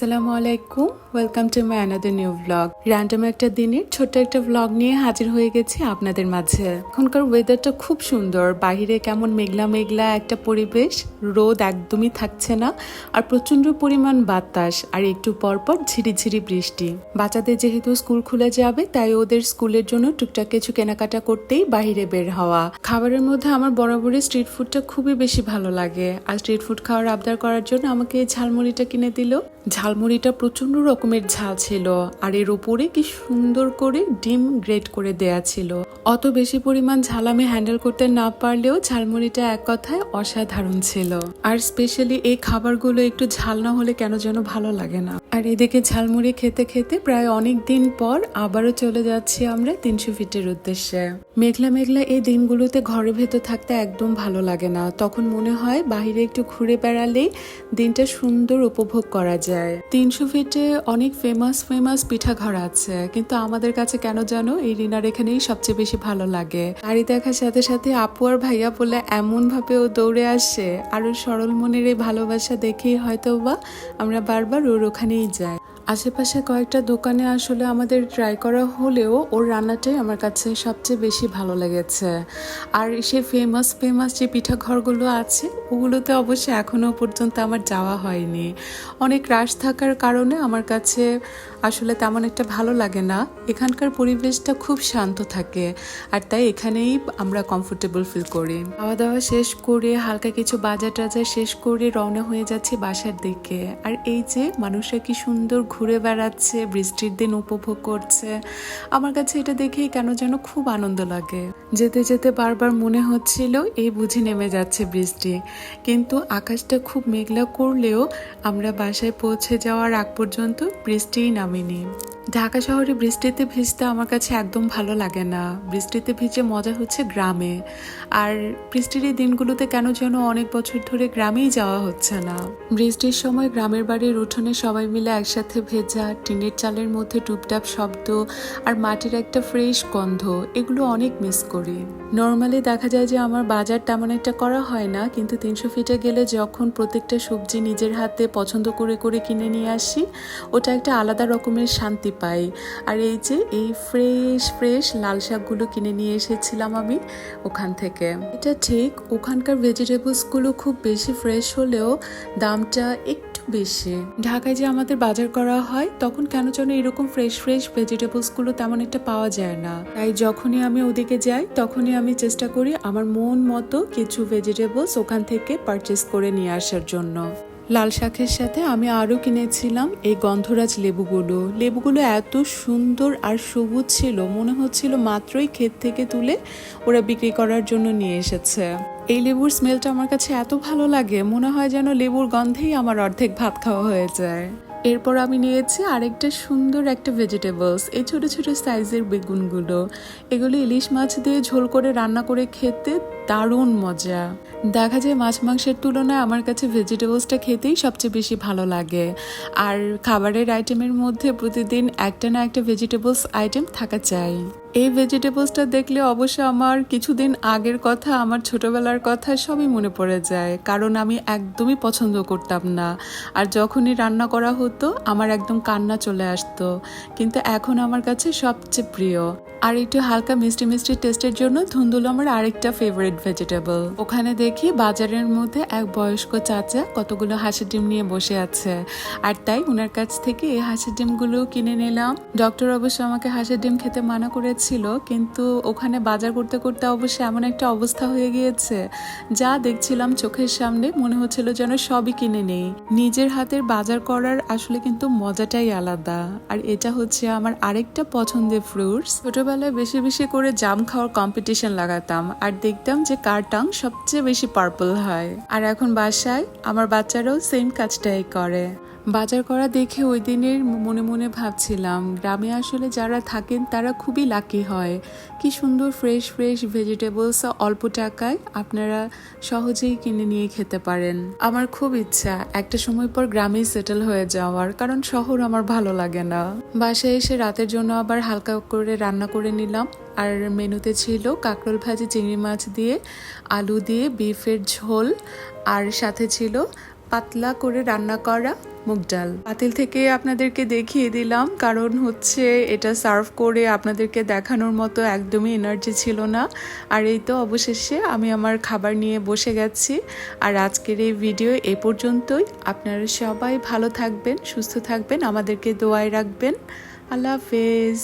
আসসালামু আলাইকুম, welcome to my another new blog. Random একটা দিনের ছোট্ট একটা ব্লগ নিয়ে হাজির হয়ে গেছি আপনাদের মাঝে। এখনকার ওয়েদারটা খুব সুন্দর, বাহিরে কেমন মেঘলা মেঘলা একটা পরিবেশ, রোদ একদমই থাকছে না আর প্রচন্ড পরিমাণ বাতাস আর একটু পরপর ঝিরিঝিরি বৃষ্টি। বাচ্চাদের যেহেতু স্কুল খুলে যাবে তাই ওদের স্কুলের জন্য টুকটাক কিছু কেনাকাটা করতেই বাহিরে বের হওয়া। খাবারের মধ্যে আমার বরাবরই স্ট্রিট ফুডটা খুবই বেশি ভালো লাগে আর স্ট্রিট ফুড খাওয়ার আবদার করার জন্য আমাকে এই ঝালমুড়িটা কিনে দিল। ঝালমুড়িটা প্রচন্ড রকমের ঝাল ছিল আর এর উপরে কি সুন্দর করে ডিম গ্রেট করে দেয়া ছিল। অত বেশি পরিমাণ ঝাল আমি হ্যান্ডেল করতে না পারলেও ঝালমুড়িটা এক কথায় অসাধারণ ছিল। আর স্পেশালি এই খাবারগুলো একটু ঝাল না হলে কেন যেন ভালো লাগে না। আর এদিকে ঝালমুড়ি খেতে খেতে প্রায় অনেক দিন পর আবারও চলে যাচ্ছি আমরা 300 ফিটের উদ্দেশ্যে। মেঘলা মেঘলা এই দিনগুলোতে ঘরের ভেতর থাকতে একদম ভালো লাগে না, তখন মনে হয় বাহিরে একটু ঘুরে বেড়ালেই দিনটা সুন্দর উপভোগ করা যায়। 300 ফিটে অনেক ফেমাস পিঠা ঘর আছে, কিন্তু আমাদের কাছে কেন জানো এই রিনার এখানেই সবচেয়ে বেশি ভালো লাগে। গাড়ি দেখার সাথে সাথে আপু আর ভাইয়া বলে এমন ভাবে ও দৌড়ে আসে, আর ওর সরল মনের এই ভালোবাসা দেখেই হয়তো বা আমরা বারবার ওর ওখানেই যাই। আশেপাশে কয়েকটা দোকানে আসলে আমাদের ট্রাই করা হলেও ওর রান্নাটাই আমার কাছে সবচেয়ে বেশি ভালো লেগেছে। আর সে ফেমাস যে পিঠা ঘরগুলো আছে ওগুলোতে অবশ্যই এখনো পর্যন্ত আমার যাওয়া হয়নি। অনেক রাশ থাকার কারণে আমার কাছে আসলে তেমন একটা ভালো লাগে না। এখানকার পরিবেশটা খুব শান্ত থাকে আর তাই এখানেই আমরা কমফোর্টেবল ফিল করি। খাওয়া দাওয়া শেষ করে হালকা কিছু বাজার টাজার শেষ করে রওনা হয়ে যাচ্ছি বাসার দিকে। আর এই যে মানুষরা কি সুন্দর ঘুরে বেড়াচ্ছে, বৃষ্টির দিন উপভোগ করছে, আমার কাছে এটা দেখেই কেন যেন খুব আনন্দ লাগে। যেতে যেতে বারবার মনে হচ্ছিল এই বুঝি নেমে যাচ্ছে বৃষ্টি, কিন্তু আকাশটা খুব মেঘলা করলেও আমরা বাসায় পৌঁছে যাওয়ার আগ পর্যন্ত বৃষ্টিই নামেনি। ঢাকা শহরে বৃষ্টিতে ভিজতে আমার কাছে একদম ভালো লাগে না। বৃষ্টিতে ভিজে মজা হচ্ছে গ্রামে, আর বৃষ্টির এই দিনগুলোতে কেন যেন অনেক বছর ধরে গ্রামেই যাওয়া হচ্ছে না। বৃষ্টির সময় গ্রামের বাড়ির উঠোনে সবাই মিলে একসাথে ভেজা টিনের চালের মধ্যে টুপটাপ শব্দ আর মাটির একটা ফ্রেশ গন্ধ, এগুলো অনেক মিস করি। নর্মালি দেখা যায় যে আমার বাজার তেমন একটা করা হয় না, কিন্তু 300 ফিটে গেলে যখন প্রত্যেকটা সবজি নিজের হাতে পছন্দ করে করে কিনে নিয়ে আসি, ওটা একটা আলাদা রকমের শান্তি পাই। আর এই যে এই ফ্রেশ লাল শাকগুলো কিনে নিয়ে এসেছিলাম আমি ওখান থেকে। এটা ঠিক, ওখানকার ভেজিটেবলসগুলো খুব বেশি ফ্রেশ হলেও দামটা একটু বেশি। ঢাকায় যে আমাদের বাজার করা হয় তখন কেন যেন এরকম ফ্রেশ ভেজিটেবলসগুলো তেমন একটা পাওয়া যায় না। তাই যখনই আমি ওদিকে যাই তখনই আমি চেষ্টা করি আমার মন মতো কিছু ভেজিটেবলস ওখান থেকে পারচেস করে নিয়ে আসার জন্য। লাল শাকের সাথে আমি আরও কিনেছিলাম এই গন্ধরাজ লেবুগুলো এত সুন্দর আর সবুজ ছিল, মনে হচ্ছিল মাত্রই ক্ষেত থেকে তুলে ওরা বিক্রি করার জন্য নিয়ে এসেছে। এই লেবুর স্মেলটা আমার কাছে এত ভালো লাগে, মনে হয় যেন লেবুর গন্ধেই আমার অর্ধেক ভাত খাওয়া হয়ে যায়। এরপর আমি নিয়েছি আরেকটা সুন্দর একটা ভেজিটেবলস, এই ছোট ছোট সাইজের বেগুনগুলো। এগুলো ইলিশ মাছ দিয়ে ঝোল করে রান্না করে খেতে দারুণ মজা। দেখা যায় মাছ মাংসের তুলনায় আমার কাছে ভেজিটেবলসটা খেতেই সবচেয়ে বেশি ভালো লাগে। আর খাবারের আইটেমের মধ্যে প্রতিদিন একটা না একটা ভেজিটেবলস আইটেম থাকা চাই। এই ভেজিটেবলসটা দেখলে অবশ্য আমার কিছুদিন আগের কথা, আমার ছোটবেলার কথা সবই মনে পড়ে যায়, কারণ আমি একদমই পছন্দ করতাম না। আর যখনই রান্না করা হতো আমার একদম কান্না চলে আসতো, কিন্তু এখন আমার কাছে সবচেয়ে প্রিয়। আর একটু হালকা মিষ্টি টেস্টের জন্য ধুন্দুল আমার আরেকটা ফেভারিট ভেজিটেবল। ওখানে দেখি বাজারের মধ্যে এক বয়স্ক চাচা কতগুলো হাঁসের ডিম নিয়ে বসে আছে, আর তাই ওনার কাছ থেকে এই হাঁসের ডিমগুলো কিনে নিলাম। ডক্টর অবশ্য আমাকে হাঁসের ডিম খেতে মানা করেছিল, কিন্তু ওখানে বাজার করতে করতে অবশ্য এমন একটা অবস্থা হয়ে গিয়েছে, যা দেখছিলাম চোখের সামনে মনে হচ্ছিল যেন সবই কিনে নেই। নিজের হাতের বাজার করার আসলে কিন্তু মজাটাই আলাদা। আর এটা হচ্ছে আমার আরেকটা পছন্দের ফ্রুটস। ছোটবেলায় বেশি করে জাম খাওয়ার কম্পিটিশন লাগাতাম আর দেখতাম যে কার টাং সবচেয়ে বেশি পার্পল হয়। আর এখন বাসায় আমার বাচ্চারাও সেম কাজটাই করে। বাজার করা দেখে ওই দিনের মনে মনে ভাবছিলাম, গ্রামে আসলে যারা থাকেন তারা খুবই লাকি হয়। কি সুন্দর ফ্রেশ ভেজিটেবলস অল্প টাকায় আপনারা সহজেই কিনে নিয়ে খেতে পারেন। আমার খুব ইচ্ছা একটা সময় পর গ্রামেই সেটেল হয়ে যাওয়ার, কারণ শহর আমার ভালো লাগে না। বাসায় এসে রাতের জন্য আবার হালকা করে রান্না করে নিলাম। আর মেনুতে ছিল কাঁকরোল ভাজি চিংড়ি মাছ দিয়ে, আলু দিয়ে বিফের ঝোল, আর সাথে ছিল পাতলা করে রান্না করা মুগ ডাল। পাতিল থেকে আপনাদেরকে দেখিয়ে দিলাম, কারণ হচ্ছে এটা সার্ভ করে আপনাদেরকে দেখানোর মতো একদমই এনার্জি ছিল না। আর এই তো অবশেষে আমি আমার খাবার নিয়ে বসে গেছি। আর আজকের এই ভিডিও এই পর্যন্তই। আপনারা সবাই ভালো থাকবেন, সুস্থ থাকবেন, আমাদেরকে দোয়ায় রাখবেন। আল্লাহ হাফেজ।